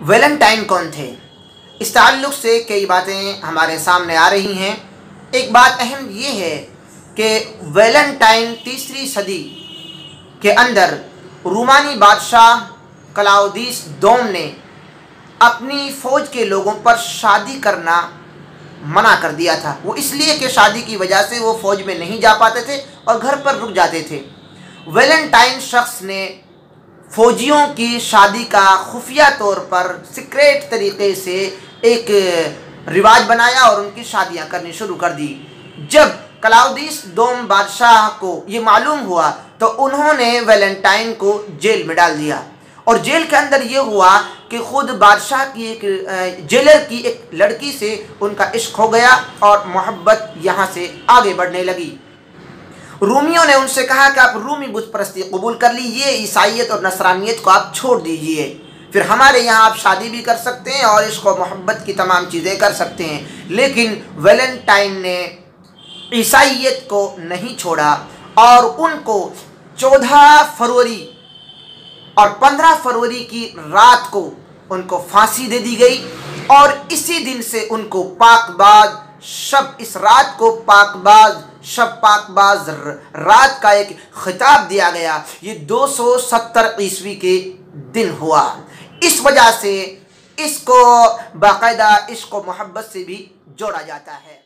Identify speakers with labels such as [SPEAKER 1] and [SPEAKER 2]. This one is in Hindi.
[SPEAKER 1] वैलेंटाइन कौन थे? इस ताल्लुक़ से कई बातें हमारे सामने आ रही हैं। एक बात अहम ये है कि वैलेंटाइन तीसरी सदी के अंदर रोमानी बादशाह क्लाउदियस दोम ने अपनी फ़ौज के लोगों पर शादी करना मना कर दिया था। वो इसलिए कि शादी की वजह से वो फ़ौज में नहीं जा पाते थे और घर पर रुक जाते थे। वैलेंटाइन शख्स ने फ़ौजियों की शादी का खुफिया तौर पर सीक्रेट तरीक़े से एक रिवाज बनाया और उनकी शादियां करनी शुरू कर दी। जब क्लाउदियस दोम बादशाह को ये मालूम हुआ तो उन्होंने वैलेंटाइन को जेल में डाल दिया और जेल के अंदर ये हुआ कि ख़ुद बादशाह की एक जेलर की एक लड़की से उनका इश्क हो गया और मोहब्बत यहाँ से आगे बढ़ने लगी। रूमियों ने उनसे कहा कि आप रूमी बुत परस्ती कबूल कर लीजिए, ईसाइयत और नसरानियत को आप छोड़ दीजिए, फिर हमारे यहाँ आप शादी भी कर सकते हैं और इश्क और मोहब्बत की तमाम चीज़ें कर सकते हैं। लेकिन वैलेंटाइन ने ईसाइयत को नहीं छोड़ा और उनको 14 फरवरी और 15 फरवरी की रात को उनको फांसी दे दी गई और इसी दिन से उनको पाकबाज शब, इस रात को पाकबाज रात का एक खिताब दिया गया। ये 270 ईस्वी के दिन हुआ। इस वजह से इसको बाकायदा इश्क व मोहब्बत से भी जोड़ा जाता है।